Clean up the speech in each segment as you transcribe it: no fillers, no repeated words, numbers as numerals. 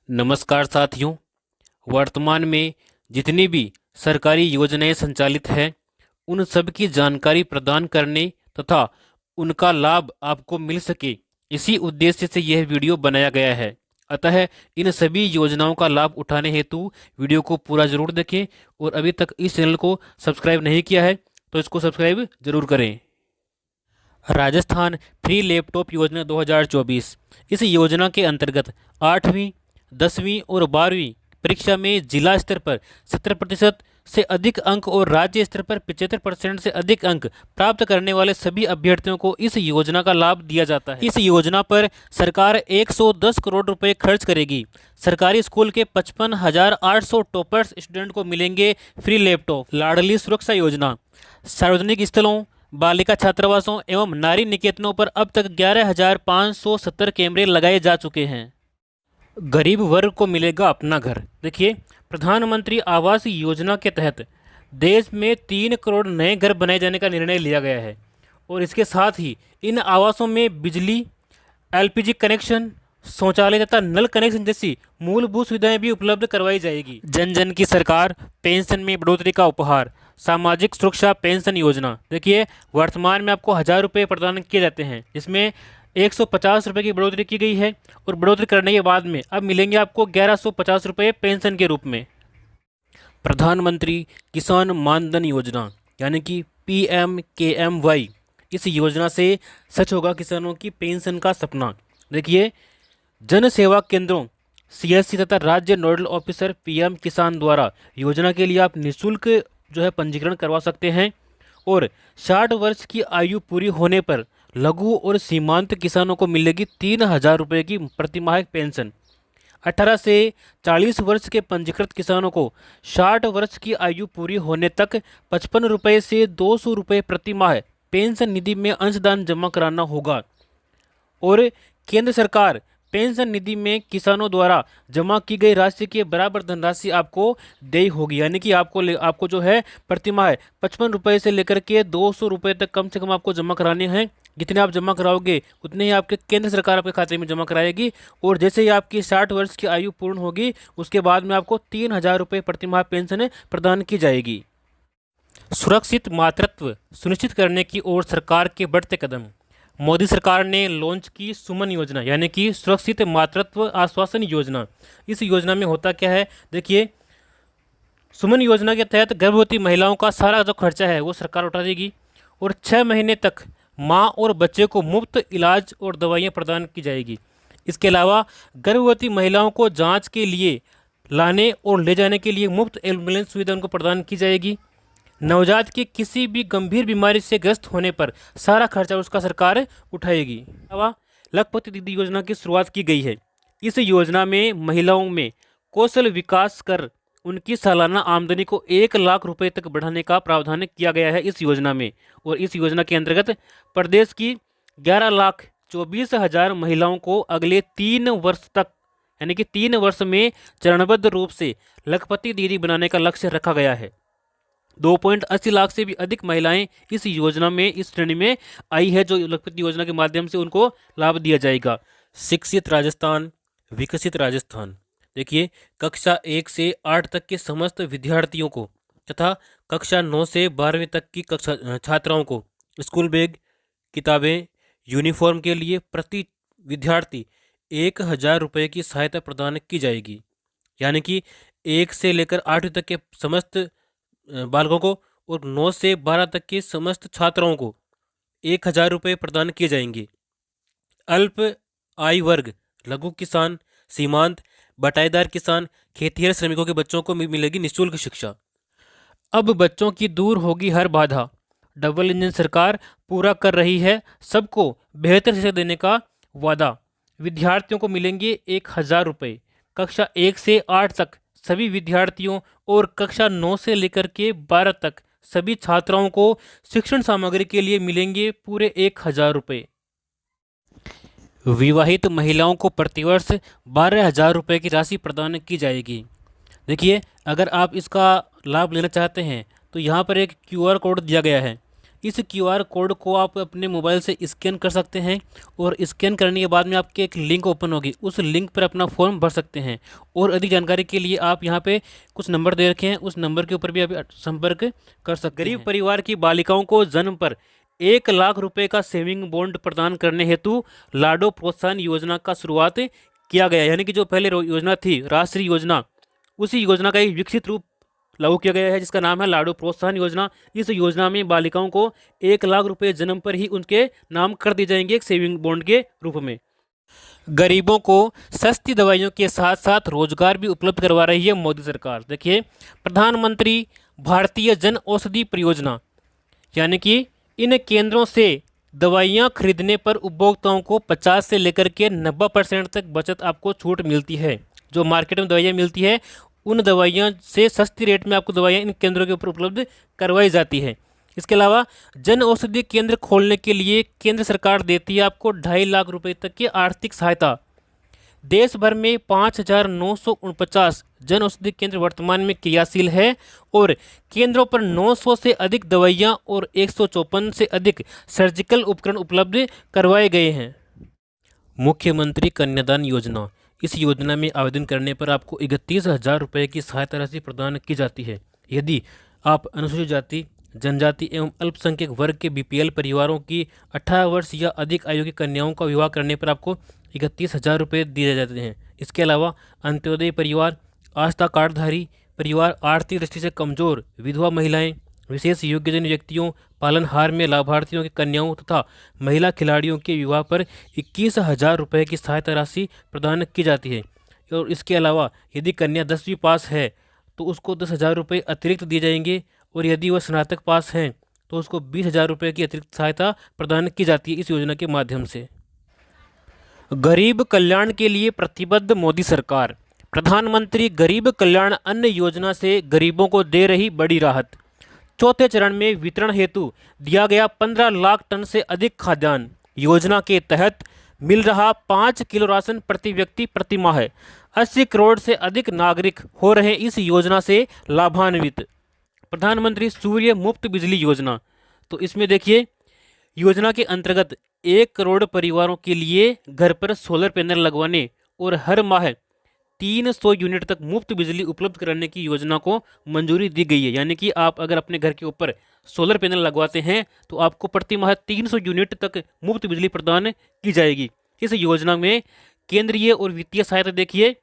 नमस्कार साथियों। वर्तमान में जितनी भी सरकारी योजनाएं संचालित हैं उन सब की जानकारी प्रदान करने तथा उनका लाभ आपको मिल सके, इसी उद्देश्य से यह वीडियो बनाया गया है। अतः इन सभी योजनाओं का लाभ उठाने हेतु वीडियो को पूरा जरूर देखें और अभी तक इस चैनल को सब्सक्राइब नहीं किया है तो इसको सब्सक्राइब जरूर करें। राजस्थान फ्री लैपटॉप योजना 2024। इस योजना के अंतर्गत 8वीं 10वीं और 12वीं परीक्षा में जिला स्तर पर 70% से अधिक अंक और राज्य स्तर पर 75% से अधिक अंक प्राप्त करने वाले सभी अभ्यर्थियों को इस योजना का लाभ दिया जाता है। इस योजना पर सरकार 110 करोड़ रुपए खर्च करेगी। सरकारी स्कूल के 55,800 टॉपर्स स्टूडेंट को मिलेंगे फ्री लैपटॉप। लाडली सुरक्षा योजना। सार्वजनिक स्थलों, बालिका छात्रावासों एवं नारी निकेतनों पर अब तक 11,570 कैमरे लगाए जा चुके हैं। गरीब वर्ग को मिलेगा अपना घर। देखिए, प्रधानमंत्री आवास योजना के तहत देश में 3 करोड़ नए घर बनाए जाने का निर्णय लिया गया है और इसके साथ ही इन आवासों में बिजली, एलपीजी कनेक्शन, शौचालय तथा नल कनेक्शन जैसी मूलभूत सुविधाएं भी उपलब्ध करवाई जाएगी। जन जन की सरकार, पेंशन में बढ़ोतरी का उपहार। सामाजिक सुरक्षा पेंशन योजना। देखिए, वर्तमान में आपको 1,000 रुपये प्रदान किए जाते हैं, जिसमें 150 रुपये की बढ़ोतरी की गई है और बढ़ोतरी करने के बाद में अब मिलेंगे आपको 1,150 रुपये पेंशन के रूप में। प्रधानमंत्री किसान मानधन योजना यानी कि PMKMY। इस योजना से सच होगा किसानों की पेंशन का सपना। देखिए, जन सेवा केंद्रों CSC तथा राज्य नोडल ऑफिसर PM किसान द्वारा योजना के लिए आप निःशुल्क पंजीकरण करवा सकते हैं और 60 वर्ष की आयु पूरी होने पर लघु और सीमांत किसानों को मिलेगी 3,000 रुपये की प्रतिमाह पेंशन। 18 से 40 वर्ष के पंजीकृत किसानों को 60 वर्ष की आयु पूरी होने तक 55 रुपये से 200 रुपये प्रतिमाह पेंशन निधि में अंशदान जमा कराना होगा और केंद्र सरकार पेंशन निधि में किसानों द्वारा जमा की गई राशि के बराबर धनराशि आपको देय होगी। यानी कि आपको जो है प्रतिमाह 55 रुपये से लेकर के 200 रुपये तक कम से कम आपको जमा कराने हैं। जितने आप जमा कराओगे उतने ही आपके केंद्र सरकार आपके खाते में जमा कराएगी और जैसे ही आपकी 60 वर्ष की आयु पूर्ण होगी उसके बाद में आपको 3,000 रुपये प्रतिमाह पेंशन प्रदान की जाएगी। सुरक्षित मातृत्व सुनिश्चित करने की ओर सरकार के बढ़ते कदम। मोदी सरकार ने लॉन्च की सुमन योजना यानी कि सुरक्षित मातृत्व आश्वासन योजना। इस योजना में होता क्या है, देखिए, सुमन योजना के तहत गर्भवती महिलाओं का सारा जो खर्चा है वो सरकार उठा देगी और 6 महीने तक मां और बच्चे को मुफ्त इलाज और दवाइयां प्रदान की जाएगी। इसके अलावा गर्भवती महिलाओं को जांच के लिए लाने और ले जाने के लिए मुफ्त एम्बुलेंस सुविधा उनको प्रदान की जाएगी। नवजात के किसी भी गंभीर बीमारी से ग्रस्त होने पर सारा खर्चा उसका सरकार उठाएगी। अलावा लखपति दीदी योजना की शुरुआत की गई है। इस योजना में महिलाओं में कौशल विकास कर उनकी सालाना आमदनी को 1 लाख रुपए तक बढ़ाने का प्रावधान किया गया है इस योजना में। और इस योजना के अंतर्गत प्रदेश की 11,24,000 महिलाओं को अगले 3 वर्ष तक यानी कि 3 वर्ष में चरणबद्ध रूप से लखपति दीदी बनाने का लक्ष्य रखा गया है। 2.80 लाख से भी अधिक महिलाएं इस योजना में इस श्रेणी में आई है जो लखपति योजना के माध्यम से उनको लाभ दिया जाएगा। शिक्षित राजस्थान, विकसित राजस्थान। देखिए, कक्षा 1 से 8 तक के समस्त विद्यार्थियों को तथा कक्षा 9 से 12वीं तक की कक्षा छात्राओं को स्कूल बैग, किताबें, यूनिफॉर्म के लिए प्रति विद्यार्थी 1,000 रुपये की सहायता प्रदान की जाएगी। यानी कि 1 से लेकर 8वीं तक के समस्त बालकों को और 9 से 12 तक के समस्त छात्राओं को 1,000 रुपये प्रदान किए जाएंगे। अल्प आय वर्ग, लघु किसान, सीमांत, बटाईदार किसान, खेतिहर श्रमिकों के बच्चों को मिलेगी निःशुल्क शिक्षा। अब बच्चों की दूर होगी हर बाधा। डबल इंजन सरकार पूरा कर रही है सबको बेहतर शिक्षा देने का वादा। विद्यार्थियों को मिलेंगे 1,000 रुपये। कक्षा 1 से 8 तक सभी विद्यार्थियों और कक्षा 9 से लेकर के 12 तक सभी छात्राओं को शिक्षण सामग्री के लिए मिलेंगे पूरे 1,000 रुपये। विवाहित महिलाओं को प्रतिवर्ष 12,000 रुपये की राशि प्रदान की जाएगी। देखिए, अगर आप इसका लाभ लेना चाहते हैं तो यहाँ पर एक QR कोड दिया गया है। इस क्यूआर कोड को आप अपने मोबाइल से स्कैन कर सकते हैं और स्कैन करने के बाद में आपके एक लिंक ओपन होगी, उस लिंक पर अपना फॉर्म भर सकते हैं। और अधिक जानकारी के लिए आप यहाँ पे कुछ नंबर दे रखे हैं, उस नंबर के ऊपर भी आप संपर्क कर सकते हैं। गरीब परिवार की बालिकाओं को जन्म पर 1 लाख रुपए का सेविंग बॉन्ड प्रदान करने हेतु लाडो प्रोत्साहन योजना का शुरुआत किया गया। यानी कि जो पहले योजना थी राष्ट्रीय योजना, उसी योजना का एक विकसित रूप लागू किया गया है जिसका नाम है लाडो प्रोत्साहन योजना। इस योजना में बालिकाओं को 1 लाख रुपए जन्म पर ही उनके नाम कर दिए जाएंगे एक सेविंग बॉन्ड के रूप में। गरीबों को सस्ती दवाइयों के साथ साथ रोजगार भी उपलब्ध करवा रही है मोदी सरकार। देखिए, प्रधानमंत्री भारतीय जन औषधि परियोजना, यानी कि इन केंद्रों से दवाइयाँ खरीदने पर उपभोक्ताओं को 50 से लेकर के 90% तक बचत आपको छूट मिलती है। जो मार्केट में दवाइयाँ मिलती है उन दवाइयाँ से सस्ती रेट में आपको दवाइयाँ इन केंद्रों के ऊपर उपलब्ध करवाई जाती है। इसके अलावा जन औषधि केंद्र खोलने के लिए केंद्र सरकार देती है आपको 2.5 लाख रुपए तक की आर्थिक सहायता। देश भर में 5,949 जन औषधि केंद्र वर्तमान में क्रियाशील है और केंद्रों पर 900 से अधिक दवाइयाँ और 154 से अधिक सर्जिकल उपकरण उपलब्ध करवाए गए हैं। मुख्यमंत्री कन्यादान योजना, इस योजना में आवेदन करने पर आपको 31,000 रुपये की सहायता राशि प्रदान की जाती है। यदि आप अनुसूचित जाति, जनजाति एवं अल्पसंख्यक वर्ग के बीपीएल परिवारों की 18 वर्ष या अधिक आयु की कन्याओं का विवाह करने पर आपको 31,000 रुपये दिए जाते हैं। इसके अलावा अंत्योदय परिवार, आस्था कार्डधारी परिवार, आर्थिक दृष्टि से कमजोर विधवा महिलाएं, विशेष योग्यजन व्यक्तियों, पालनहार में लाभार्थियों की कन्याओं तथा महिला खिलाड़ियों के विवाह पर 21,000 रुपये की सहायता राशि प्रदान की जाती है। और इसके अलावा यदि कन्या 10वीं पास है तो उसको 10,000 रुपये अतिरिक्त दिए जाएंगे और यदि वह स्नातक पास हैं तो उसको 20,000 रुपये की अतिरिक्त सहायता प्रदान की जाती है इस योजना के माध्यम से। गरीब कल्याण के लिए प्रतिबद्ध मोदी सरकार, प्रधानमंत्री गरीब कल्याण अन्न योजना से गरीबों को दे रही बड़ी राहत। चौथे चरण में वितरण हेतु दिया गया 15 लाख टन से अधिक खाद्यान्न। योजना के तहत मिल रहा 5 किलो राशन प्रति व्यक्ति प्रति माह है। 80 करोड़ से अधिक नागरिक हो रहे इस योजना से लाभान्वित। प्रधानमंत्री सूर्य मुफ्त बिजली योजना, तो इसमें देखिए योजना के अंतर्गत 1 करोड़ परिवारों के लिए घर पर सोलर पैनल लगवाने और हर माह 300 यूनिट तक मुफ्त बिजली उपलब्ध कराने की योजना को मंजूरी दी गई है। यानी कि आप अगर अपने घर के ऊपर सोलर पैनल लगवाते हैं तो आपको प्रति माह 300 यूनिट तक मुफ्त बिजली प्रदान की जाएगी। इस योजना में केंद्रीय और वित्तीय सहायता देखिए,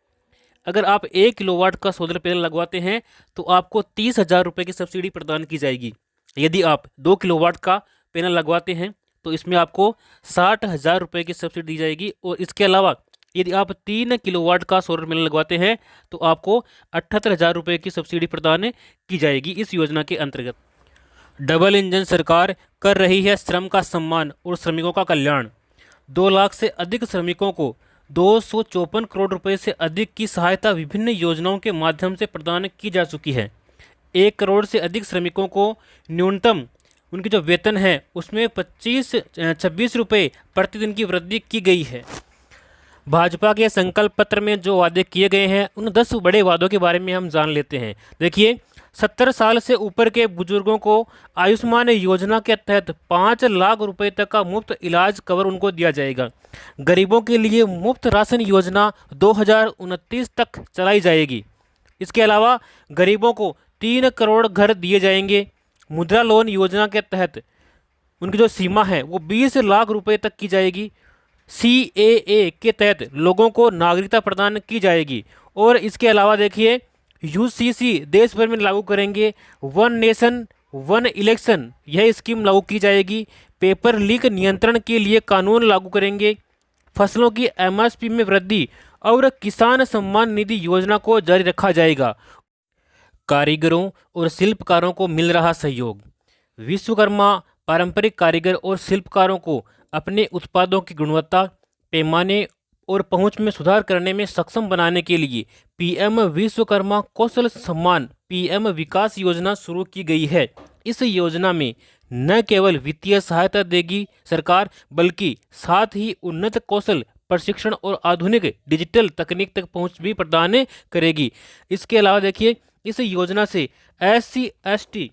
अगर आप 1 किलोवाट का सोलर पैनल लगवाते हैं तो आपको 30,000 रुपये की सब्सिडी प्रदान की जाएगी। यदि आप 2 किलोवाट का पैनल लगवाते हैं तो इसमें आपको 60,000 रुपये की सब्सिडी दी जाएगी। और इसके अलावा यदि आप 3 किलोवाट का सोलर पैनल लगवाते हैं तो आपको 78,000 रुपये की सब्सिडी प्रदान की जाएगी इस योजना के अंतर्गत। डबल इंजन सरकार कर रही है श्रम का सम्मान और श्रमिकों का कल्याण। 2 लाख से अधिक श्रमिकों को 254 करोड़ रुपए से अधिक की सहायता विभिन्न योजनाओं के माध्यम से प्रदान की जा चुकी है। 1 करोड़ से अधिक श्रमिकों को न्यूनतम उनकी जो वेतन है उसमें 26 रुपये प्रतिदिन की वृद्धि की गई है। भाजपा के संकल्प पत्र में जो वादे किए गए हैं उन 10 बड़े वादों के बारे में हम जान लेते हैं। देखिए, 70 साल से ऊपर के बुजुर्गों को आयुष्मान योजना के तहत 5 लाख रुपए तक का मुफ्त इलाज कवर उनको दिया जाएगा। गरीबों के लिए मुफ्त राशन योजना 2029 तक चलाई जाएगी। इसके अलावा गरीबों को 3 करोड़ घर दिए जाएंगे। मुद्रा लोन योजना के तहत उनकी जो सीमा है वो 20 लाख रुपए तक की जाएगी। CAA के तहत लोगों को नागरिकता प्रदान की जाएगी। और इसके अलावा देखिए, UCC देश भर में लागू करेंगे। 1 नेशन 1 इलेक्शन यह स्कीम लागू की जाएगी। पेपर लीक नियंत्रण के लिए कानून लागू करेंगे। फसलों की MSP में वृद्धि और किसान सम्मान निधि योजना को जारी रखा जाएगा। कारीगरों और शिल्पकारों को मिल रहा सहयोग। विश्वकर्मा पारंपरिक कारीगर और शिल्पकारों को अपने उत्पादों की गुणवत्ता, पैमाने और पहुंच में सुधार करने में सक्षम बनाने के लिए PM विश्वकर्मा कौशल सम्मान PM विकास योजना शुरू की गई है। इस योजना में न केवल वित्तीय सहायता देगी सरकार, बल्कि साथ ही उन्नत कौशल प्रशिक्षण और आधुनिक डिजिटल तकनीक तक पहुंच भी प्रदान करेगी। इसके अलावा देखिए, इस योजना से SC ST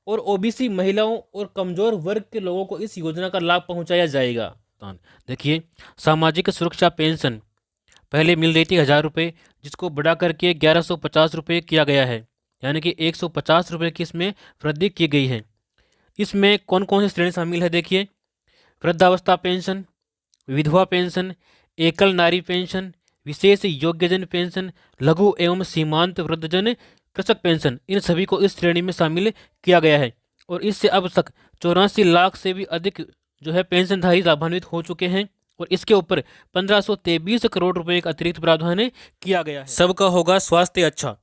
और ओबीसी महिलाओं और कमजोर वर्ग के लोगों को इस योजना का लाभ पहुंचाया जाएगा। देखिए, सामाजिक सुरक्षा पेंशन पहले मिल रही थी 1,000 रुपये, जिसको बढ़ा करके 1,150 रुपये किया गया है, यानी कि 150 रुपये की इसमें वृद्धि की गई है। इसमें कौन कौन सी श्रेणी शामिल है? देखिए, वृद्धावस्था पेंशन, विधवा पेंशन, एकल नारी पेंशन, विशेष योग्यजन पेंशन, लघु एवं सीमांत वृद्धजन कृषक पेंशन, इन सभी को इस श्रेणी में शामिल किया गया है। और इससे अब तक 84 लाख से भी अधिक जो है पेंशनधारी लाभान्वित हो चुके हैं, और इसके ऊपर 1523 करोड़ रुपए का अतिरिक्त प्रावधान किया गया है। सबका होगा स्वास्थ्य अच्छा।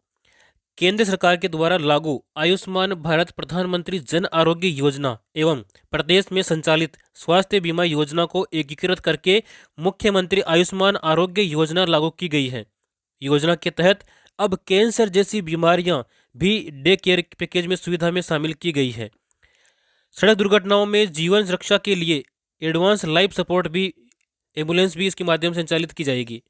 केंद्र सरकार के द्वारा लागू आयुष्मान भारत प्रधानमंत्री जन आरोग्य योजना एवं प्रदेश में संचालित स्वास्थ्य बीमा योजना को एकीकृत करके मुख्यमंत्री आयुष्मान आरोग्य योजना लागू की गई है। योजना के तहत अब कैंसर जैसी बीमारियां भी डे केयर पैकेज में सुविधा में शामिल की गई है। सड़क दुर्घटनाओं में जीवन रक्षा के लिए एडवांस लाइफ सपोर्ट भी एम्बुलेंस भी इसके माध्यम से संचालित की जाएगी।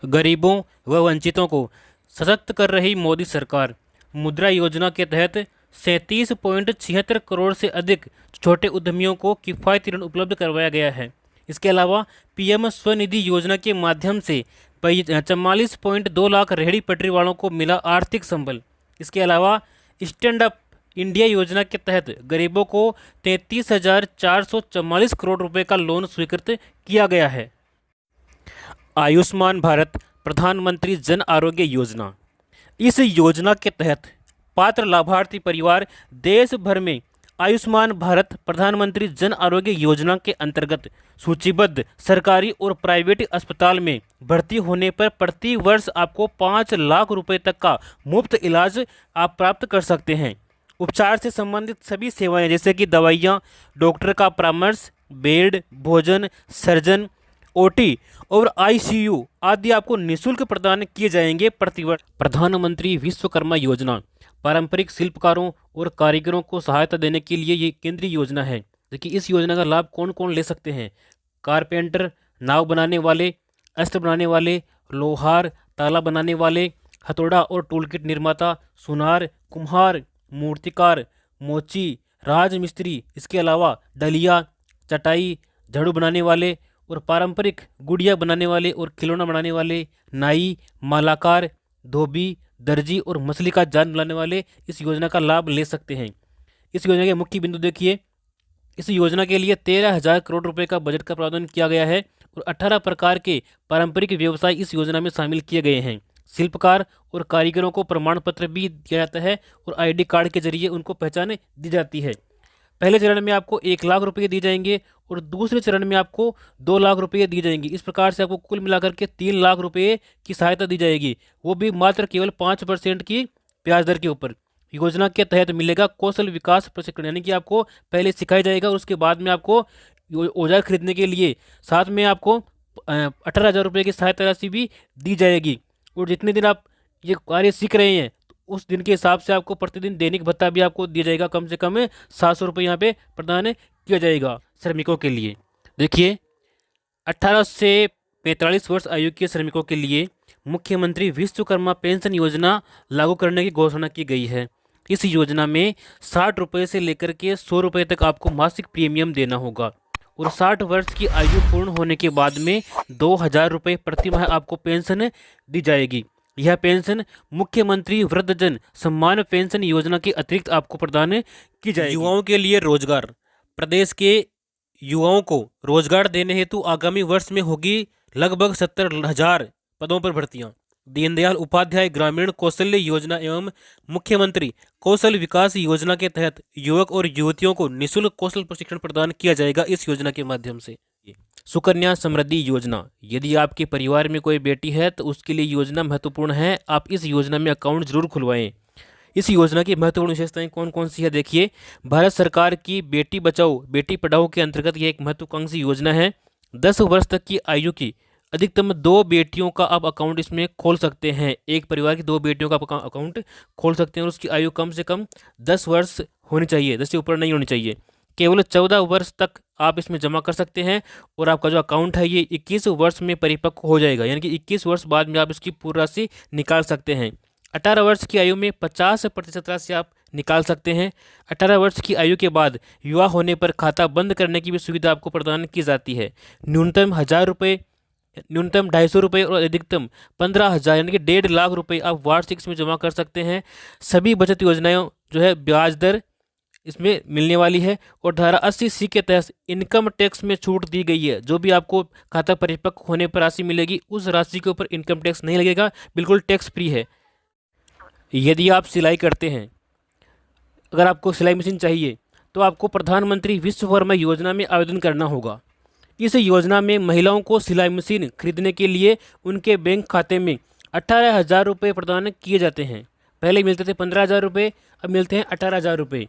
गरीबों व वंचितों को सशक्त कर रही मोदी सरकार, मुद्रा योजना के तहत 37.76 करोड़ से अधिक छोटे उद्यमियों को किफ़ायती ऋण उपलब्ध करवाया गया है। इसके अलावा पीएम स्वनिधि योजना के माध्यम से 44.2 लाख रेहड़ी पटरी वालों को मिला आर्थिक संबल। इसके अलावा स्टैंड अप इंडिया योजना के तहत गरीबों को 33,444 करोड़ रुपए का लोन स्वीकृत किया गया है। आयुष्मान भारत प्रधानमंत्री जन आरोग्य योजना, इस योजना के तहत पात्र लाभार्थी परिवार देश भर में आयुष्मान भारत प्रधानमंत्री जन आरोग्य योजना के अंतर्गत सूचीबद्ध सरकारी और प्राइवेट अस्पताल में भर्ती होने पर प्रति वर्ष आपको 5 लाख रुपए तक का मुफ्त इलाज आप प्राप्त कर सकते हैं। उपचार से संबंधित सभी सेवाएं जैसे कि दवाइयाँ, डॉक्टर का परामर्श, बेड, भोजन, सर्जन, ओटी और आईसीयू आदि आपको निःशुल्क प्रदान किए जाएंगे प्रतिवर्ष। प्रधानमंत्री विश्वकर्मा योजना पारंपरिक शिल्पकारों और कारीगरों को सहायता देने के लिए ये केंद्रीय योजना है। देखिए, इस योजना का लाभ कौन कौन ले सकते हैं? कारपेंटर, नाव बनाने वाले, अस्त्र बनाने वाले, लोहार, ताला बनाने वाले, हथौड़ा और टूलकिट निर्माता, सुनार, कुम्हार, मूर्तिकार, मोची, राजमिस्त्री, इसके अलावा डलिया, चटाई, झाड़ू बनाने वाले और पारंपरिक गुड़िया बनाने वाले और खिलौना बनाने वाले, नाई, मालाकार, धोबी, दर्जी और मछली का जाल बनाने वाले इस योजना का लाभ ले सकते हैं। इस योजना के मुख्य बिंदु देखिए, इस योजना के लिए 13,000 करोड़ रुपए का बजट का प्रावधान किया गया है और 18 प्रकार के पारंपरिक व्यवसाय इस योजना में शामिल किए गए हैं। शिल्पकार और कारीगरों को प्रमाण पत्र भी दिया जाता है और आईडी कार्ड के जरिए उनको पहचान दी जाती है। पहले चरण में आपको 1 लाख रुपये दिए जाएंगे और दूसरे चरण में आपको 2 लाख रुपये दी जाएंगी। इस प्रकार से आपको कुल मिलाकर के 3 लाख रुपये की सहायता दी जाएगी, वो भी मात्र केवल 5% की ब्याज दर के ऊपर। योजना के तहत मिलेगा कौशल विकास प्रशिक्षण, यानी कि आपको पहले सिखाया जाएगा और उसके बाद में आपको औजार खरीदने के लिए साथ में आपको 18,000 रुपये की सहायता राशि भी दी जाएगी। और जितने दिन आप ये कार्य सीख रहे हैं उस दिन के हिसाब से आपको प्रतिदिन दैनिक भत्ता भी आपको दिया जाएगा, कम से कम 700 रुपये यहाँ पे प्रदान किया जाएगा श्रमिकों के लिए। देखिए, 18 से 45 वर्ष आयु के श्रमिकों के लिए मुख्यमंत्री विश्वकर्मा पेंशन योजना लागू करने की घोषणा की गई है। इस योजना में 60 रुपये से लेकर के 100 रुपये तक आपको मासिक प्रीमियम देना होगा और 60 वर्ष की आयु पूर्ण होने के बाद में 2,000 रुपये प्रति माह आपको पेंशन दी जाएगी। यह पेंशन मुख्यमंत्री वृद्धजन सम्मान पेंशन योजना के अतिरिक्त आपको प्रदान की जाएगी। युवाओं के लिए रोजगार, प्रदेश के युवाओं को रोजगार देने हेतु आगामी वर्ष में होगी लगभग 70,000 पदों पर भर्तियां। दीनदयाल उपाध्याय ग्रामीण कौशल्य योजना एवं मुख्यमंत्री कौशल विकास योजना के तहत युवक और युवतियों को निःशुल्क कौशल प्रशिक्षण प्रदान किया जाएगा इस योजना के माध्यम से। सुकन्या समृद्धि योजना, यदि आपके परिवार में कोई बेटी है तो उसके लिए योजना महत्वपूर्ण है। आप इस योजना में अकाउंट जरूर खुलवाएं। इस योजना की महत्वपूर्ण विशेषताएं कौन कौन सी है? देखिए, भारत सरकार की बेटी बचाओ बेटी पढ़ाओ के अंतर्गत यह एक महत्वाकांक्षी योजना है। 10 वर्ष तक की आयु की अधिकतम 2 बेटियों का आप अकाउंट इसमें खोल सकते हैं। एक परिवार की 2 बेटियों का अकाउंट खोल सकते हैं और उसकी आयु कम से कम 10 वर्ष होनी चाहिए, 10 से ऊपर नहीं होनी चाहिए। केवल 14 वर्ष तक आप इसमें जमा कर सकते हैं और आपका जो अकाउंट है ये 21 वर्ष में परिपक्व हो जाएगा, यानी कि 21 वर्ष बाद में आप इसकी पूरी राशि निकाल सकते हैं। 18 वर्ष की आयु में 50% राशि आप निकाल सकते हैं। 18 वर्ष की आयु के बाद युवा होने पर खाता बंद करने की भी सुविधा आपको प्रदान की जाती है। न्यूनतम 1,000 रुपये, न्यूनतम 250 रुपये और अधिकतम 15,000 यानी कि 1.5 लाख रुपये आप वार्षिक इसमें जमा कर सकते हैं। सभी बचत योजनाएं जो है ब्याज दर इसमें मिलने वाली है। और धारा 80C के तहत इनकम टैक्स में छूट दी गई है। जो भी आपको खाता परिपक्व होने पर राशि मिलेगी उस राशि के ऊपर इनकम टैक्स नहीं लगेगा, बिल्कुल टैक्स फ्री है। यदि आप सिलाई करते हैं, अगर आपको सिलाई मशीन चाहिए तो आपको प्रधानमंत्री विश्वकर्मा योजना में आवेदन करना होगा। इस योजना में महिलाओं को सिलाई मशीन खरीदने के लिए उनके बैंक खाते में 18,000 रुपये प्रदान किए जाते हैं। पहले मिलते थे 15,000 रुपये, अब मिलते हैं 18,000 रुपये।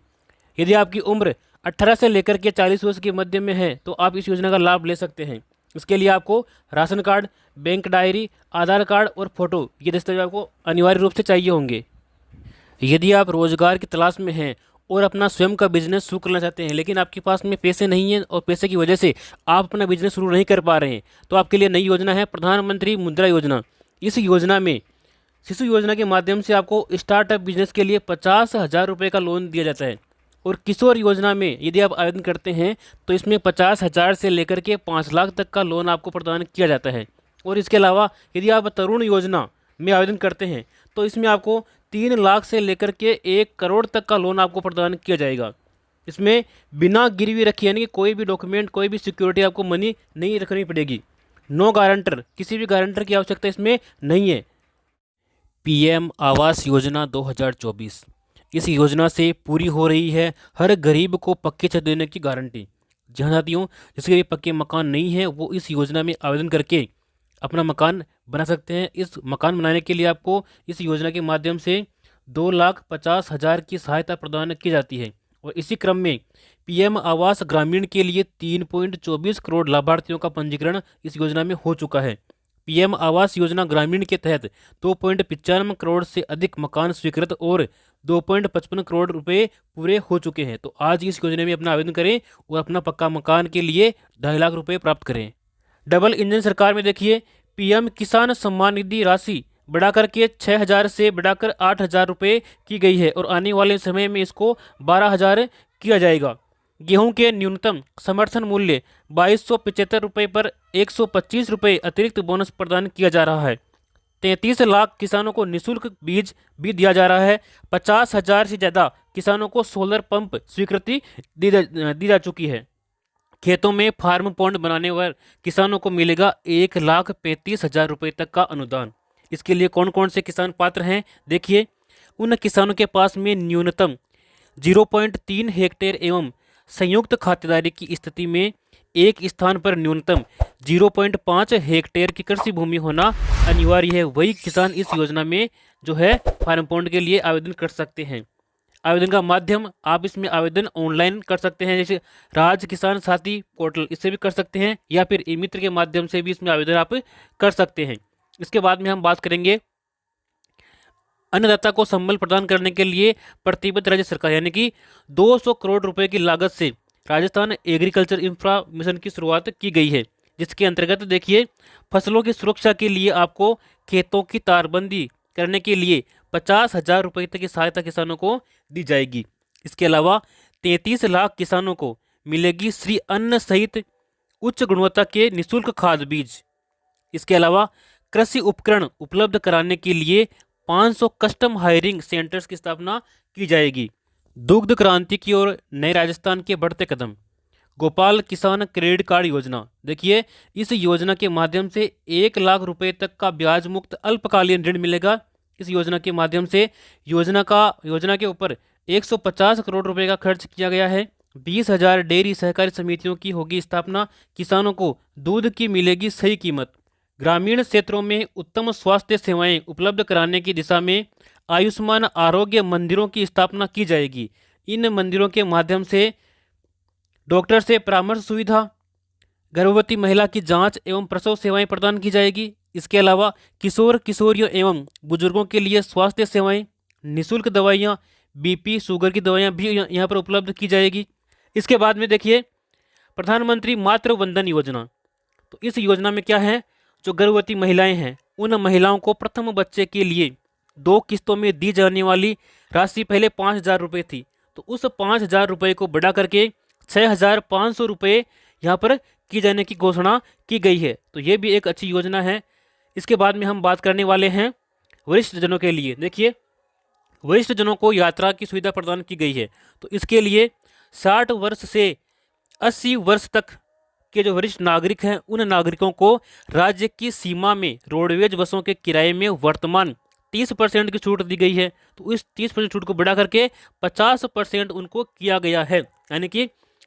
यदि आपकी उम्र 18 से लेकर के 40 वर्ष के मध्य में है तो आप इस योजना का लाभ ले सकते हैं। इसके लिए आपको राशन कार्ड, बैंक डायरी, आधार कार्ड और फोटो, ये दस्तावेज आपको अनिवार्य रूप से चाहिए होंगे। यदि आप रोजगार की तलाश में हैं और अपना स्वयं का बिजनेस शुरू करना चाहते हैं, लेकिन आपके पास में पैसे नहीं हैं और पैसे की वजह से आप अपना बिजनेस शुरू नहीं कर पा रहे हैं, तो आपके लिए नई योजना है प्रधानमंत्री मुद्रा योजना। इस योजना में शिशु योजना के माध्यम से आपको स्टार्टअप बिजनेस के लिए 50,000 रुपये का लोन दिया जाता है। और किशोर योजना में यदि आप आवेदन करते हैं तो इसमें 50,000 से लेकर के 5 लाख तक का लोन आपको प्रदान किया जाता है। और इसके अलावा यदि आप तरुण योजना में आवेदन करते हैं तो इसमें आपको 3 लाख से लेकर के 1 करोड़ तक का लोन आपको प्रदान किया जाएगा। इसमें बिना गिरवी रखे यानी कि कोई भी डॉक्यूमेंट, कोई भी सिक्योरिटी आपको मनी नहीं रखनी पड़ेगी। नो गारंटर, किसी भी गारंटर की आवश्यकता इसमें नहीं है। पीएम आवास योजना 2024, इस योजना से पूरी हो रही है हर गरीब को पक्की छत देने की गारंटी। जहाँ साथियों जिसके भी पक्के मकान नहीं है वो इस योजना में आवेदन करके अपना मकान बना सकते हैं। इस मकान बनाने के लिए आपको इस योजना के माध्यम से 2,50,000 की सहायता प्रदान की जाती है। और इसी क्रम में पीएम आवास ग्रामीण के लिए 3.24 करोड़ लाभार्थियों का पंजीकरण इस योजना में हो चुका है। पीएम आवास योजना ग्रामीण के तहत 2.95 करोड़ से अधिक मकान स्वीकृत और 2.55 करोड़ रुपए पूरे हो चुके हैं। तो आज इस योजना में अपना आवेदन करें और अपना पक्का मकान के लिए 2.5 लाख रुपए प्राप्त करें। डबल इंजन सरकार में देखिए पीएम किसान सम्मान निधि राशि बढ़ाकर के 6,000 से बढ़ाकर 8,000 रुपये की गई है और आने वाले समय में इसको 12,000 किया जाएगा। गेहूं के न्यूनतम समर्थन मूल्य 2,275 रुपये पर 125 रुपये अतिरिक्त बोनस प्रदान किया जा रहा है। 33 लाख किसानों को निःशुल्क बीज भी दिया जा रहा है। 50,000 से ज़्यादा किसानों को सोलर पंप स्वीकृति दी जा चुकी है। खेतों में फार्म पॉन्ड बनाने पर किसानों को मिलेगा 1,35,000 रुपये तक का अनुदान। इसके लिए कौन कौन से किसान पात्र हैं देखिए, उन किसानों के पास में न्यूनतम 0.3 हेक्टेयर एवं संयुक्त खातेदारी की स्थिति में एक स्थान पर न्यूनतम 0.5 हेक्टेयर की कृषि भूमि होना अनिवार्य है। वही किसान इस योजना में जो है फार्म पॉन्ड के लिए आवेदन कर सकते हैं। आवेदन का माध्यम आप इसमें आवेदन ऑनलाइन कर सकते हैं, जैसे राज किसान साथी पोर्टल, इससे भी कर सकते हैं, या फिर ई मित्र के माध्यम से भी इसमें आवेदन आप कर सकते हैं। इसके बाद में हम बात करेंगे अन्नदाता को संबल प्रदान करने के लिए प्रतिबद्ध राज्य सरकार यानी कि 200 करोड़ रुपए की लागत से राजस्थान एग्रीकल्चर इंफ्रा मिशन की शुरुआत की गई है, जिसके अंतर्गत देखिए फसलों की सुरक्षा के लिए आपको खेतों की तारबंदी करने के लिए 50,000 रुपये तक की सहायता किसानों को दी जाएगी। इसके अलावा 33 लाख किसानों को मिलेगी श्री अन्न सहित उच्च गुणवत्ता के निःशुल्क खाद बीज। इसके अलावा कृषि उपकरण उपलब्ध कराने के लिए 500 कस्टम हायरिंग सेंटर्स की स्थापना की जाएगी। दुग्ध क्रांति की ओर नए राजस्थान के बढ़ते कदम। गोपाल किसान क्रेडिट कार्ड योजना, देखिए इस योजना के माध्यम से 1 लाख रुपए तक का ब्याज मुक्त अल्पकालीन ऋण मिलेगा। इस योजना के माध्यम से योजना के ऊपर 150 करोड़ रुपए का खर्च किया गया है। 20,000 डेयरी सहकारी समितियों की होगी स्थापना। किसानों को दूध की मिलेगी सही कीमत। ग्रामीण क्षेत्रों में उत्तम स्वास्थ्य सेवाएं उपलब्ध कराने की दिशा में आयुष्मान आरोग्य मंदिरों की स्थापना की जाएगी। इन मंदिरों के माध्यम से डॉक्टर से परामर्श सुविधा, गर्भवती महिला की जांच एवं प्रसव सेवाएं प्रदान की जाएगी। इसके अलावा किशोर किशोरियों एवं बुजुर्गों के लिए स्वास्थ्य सेवाएं, निःशुल्क दवाइयाँ, बीपी शुगर की दवाइयाँ भी यहाँ पर उपलब्ध की जाएगी। इसके बाद में देखिए प्रधानमंत्री मातृ वंदन योजना। तो इस योजना में क्या है, जो गर्भवती महिलाएं हैं उन महिलाओं को प्रथम बच्चे के लिए 2 किस्तों में दी जाने वाली राशि पहले 5,000 रुपये थी, तो उस 5,000 रुपये को बढ़ा करके 6,500 रुपये यहाँ पर की जाने की घोषणा की गई है। तो ये भी एक अच्छी योजना है। इसके बाद में हम बात करने वाले हैं वरिष्ठ जनों के लिए। देखिए, वरिष्ठ जनों को यात्रा की सुविधा प्रदान की गई है। तो इसके लिए 60 वर्ष से 80 वर्ष तक के जो वरिष्ठ नागरिक हैं, उन नागरिकों को राज्य की सीमा में रोडवेज बसों के किराए में वर्तमान 30% की छूट दी गई है। तो इस 30% छूट को बढ़ा करके 50% उनको किया गया है। यानी कि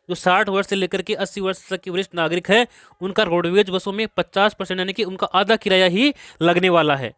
जो 60 वर्ष से लेकर के 80 वर्ष तक के वरिष्ठ नागरिक हैं, उनका रोडवेज बसों में 50% यानी कि उनका आधा किराया ही लगने वाला है।